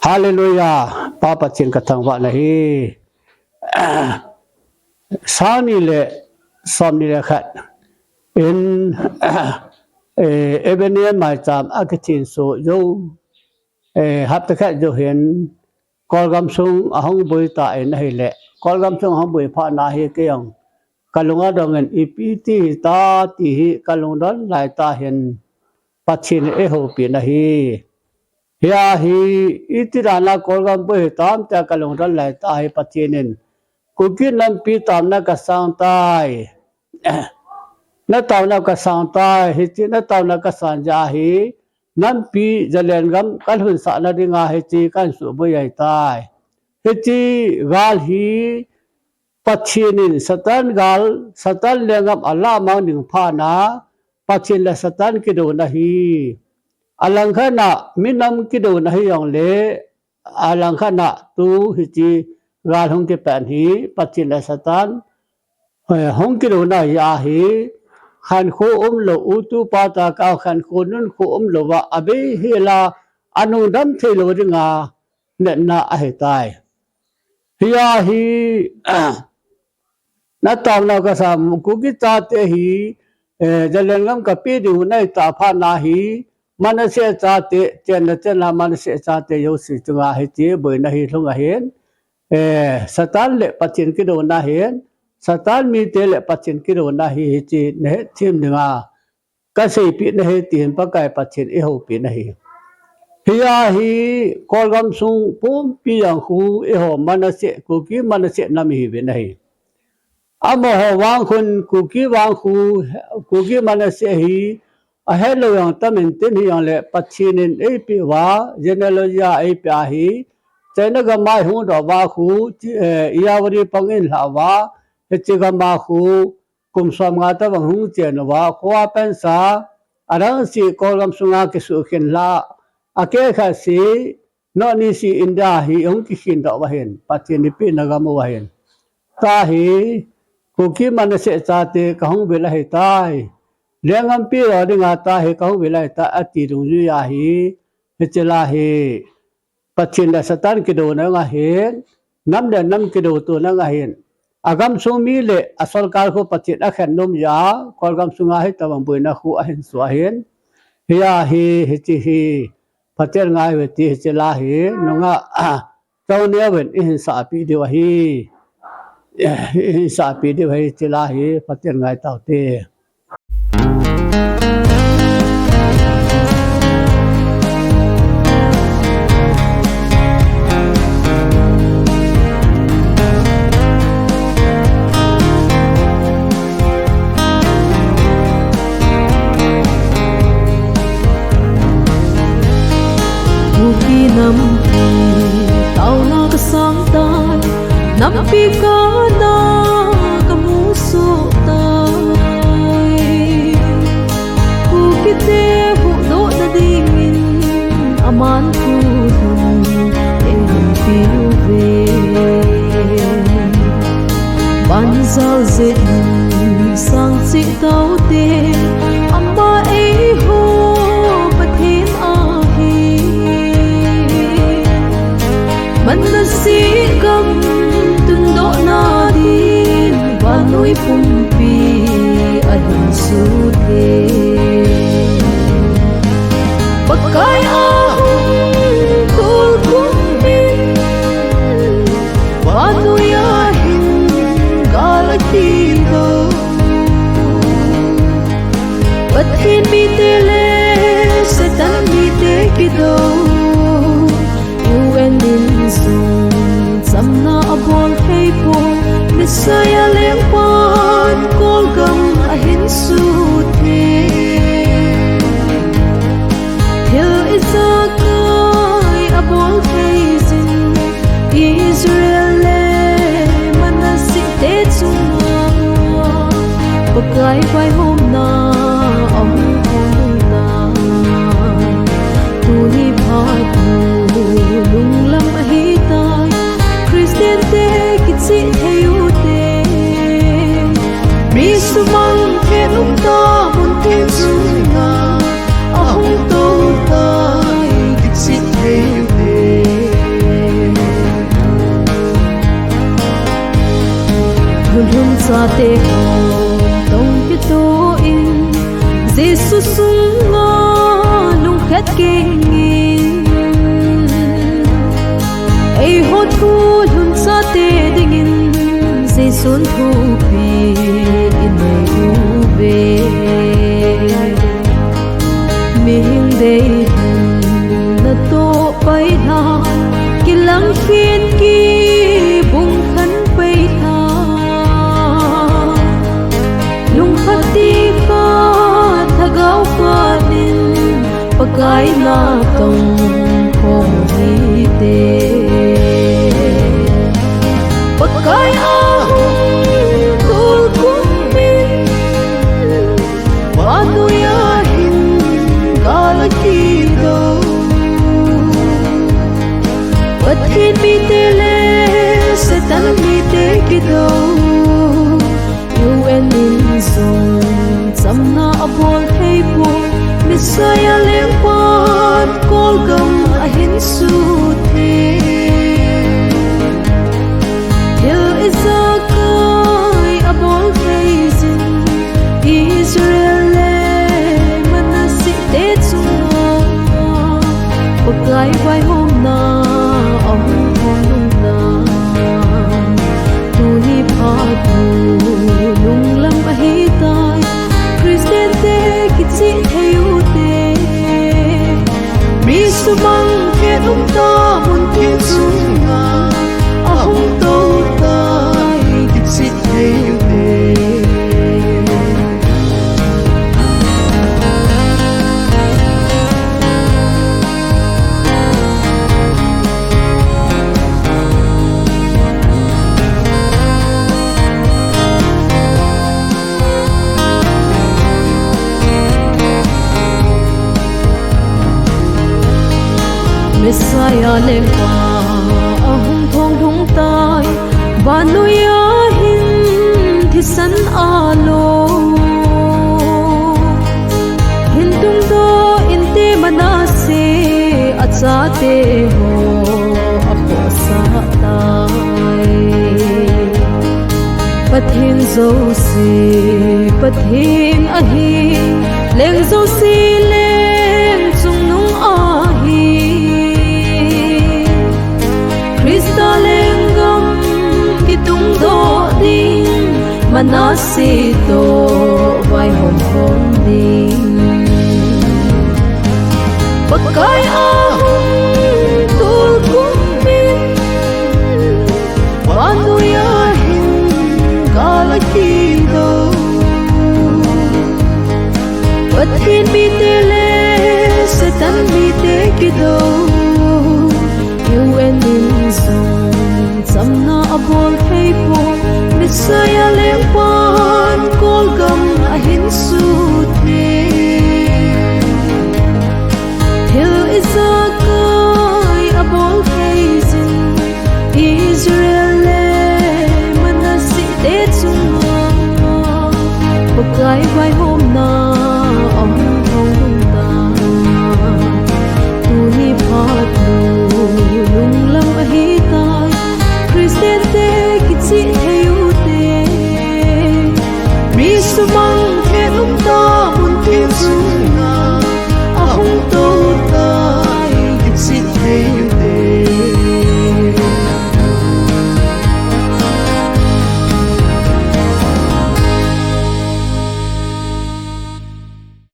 ฮาเลลูยาป้าปัจจินกระทังวะนะฮีสามีเลสามีเลขัดอินเอเบเนียนมาจามอักทินโซโยฮับตะขัดโยเห็นกอลกำซุงอาหงบุยตาเอ็นให้เละกอลกำซุงอาหงบุยพานาเฮเกียงกัลงอาดองเงินอีปีตีตาตีกัลงดอนหลายตาเห็นปัจฉินเอโฮปีนะฮีเฮียฮีอิติรานะกอลกำบุยตามแต่กัลงดอนหลายตาเฮปัจฉินินกุกินันปีตามนักสังตายนักตามนักสังตายฮิจินักตามนักสังจาฮีนั่นปีจะเล่นกันกันหุ่นสารดิงาฮิจิกันสุบยัยตายฮิจิกาลฮีปัจฉินินสตันกาลสตันเลี้ยงอัลลามังหนึ่งพานาปัจฉินและสตันกิโดนะฮีอัลลังขณะมินำกิโดนะฮีอย่างเล่อัลลังขณะตูฮิจิกาลหงที่แปดฮีปัจฉินและสตันหงกิโดนะยาฮีขันโคโลอุตุปาตากาขันโคนุนโคโลวะอเบเฮลาอนุดัมเทโลดิงาเนนาอเหตายฮิยาฮีนัตตามนากสามกุกิตาเตฮีจะเล่นงกับปีดิวในตาพานาฮีมันเสียจาเตเจนเจนามันเสียจาเตโยสิจงาเหจีบอยนาฮีลงเห็นสตันเลปัจจินกิโดนาเห็นสตานมีเตลปัจฉินกิโรนาฮีจีเนทิมนึงากษยปีนเหตีนปะกายปัจฉินเอหูปีนเหฮิยาฮีกอลกำซุงปุ่มปียังหูเอหูมันเสกุกีมันเสนามีเวนเหอามหวางคนกุกีวางหูกุกีมันเสฮีอเฮโลยังตมินตินฮียังเลปัจฉินินเอปีวาเจเนโลยาเอปีอาฮีเจนกมาหูดอกวาหูอียาวรีปังอินลาวาเฮจิกามาคูกุมสมงาตวังหุงเจนวะขวาเป็นสาอารังสีกอลำสุงากิสุขินลาอาเกขัสีนอนิสีอินดาฮีองกิขินดอกวะเห็นปัจจินิปีนกามวะเห็นตาฮีกุกิมันเสจาเตกหงเวลาเหตายเลี้ยงอัมปีรอดิงาตาเหกหงเวลาเหตาอติรุยุยาฮีเฮจิลาฮีปัจจินสตันกิโดนะงาเห็นน้ำเดนน้ำกิโดตัวนะงาเห็นอากำสุมีเลอสรการเขาปฏิอักขันนมยากอลกำสุงาให้ตะวันบุญนักขู่เห็นสวเห็นเฮียฮีเฮจิฮีปฏิงายเวทีเฮจิลาฮีนงะเจ้าเนียเวนอินสาปีเดียวฮีอินสาปีเดียวฮีเจลาฮีปฏิงายเต่าเตnăm pi tao na ka sang tai năm pi ka na ka mu su tai ku ki te bu do da ding min aman ku dum em pi ve ban giao dệt sang si tao te amma ei ho pathin aมันน่ะสีกำตุนโดนาดินวานุยพุ่มปีอหินสุเทปะกายอาหุงคุลคุมบินวานุยอาหินกาลกีโดปัทหินมีเตเลสตันมีเตกิโดSamna abol hey po Nisaya lempan Kolgam ahin sute Til isakai abol hey zin Israel le manasi te tsuma Pagkay bay hom na Ang hong na Tuli padu Lung lam ahitay Christian te kitsi heyu te Risumang kenum ta mun ten sunga Ahong to tay kitsi heyu te te hồn tông cái tô in Giêsu sung ngõ nung khét kinh nghìn ai hốt thu luôn sa te ding in Giêsu thu pi in nei u về mình đây na to pai na kilang khiên ki bung khăn pai tha lung khát ti ka thagau ka din pakai na tong khom hi te pakai ahong tul kum min panuya hin galaki do Pathin mi te le setan mi te kido you and in song samna abol hey po Messiah leng pan kol gam ahin su the Hill is a kai abol hey sin Israel le manasi te tsunga pakai vai hom na ông hong na tu hi pha tu lung lam a hi tai Christian te kitsi theu te mi su mang ke ta mun thiên sunga a hong to tai kitsi theu te Messiah leng pa ahung thong thong tai banuya hin thisan alo hin tung do inte manase acha te ho apo sa tai pathin zo si pathin ahi leng zo si leng chung nung ahi Krista lenggam kitung do din manasi to vai hom hom din pakai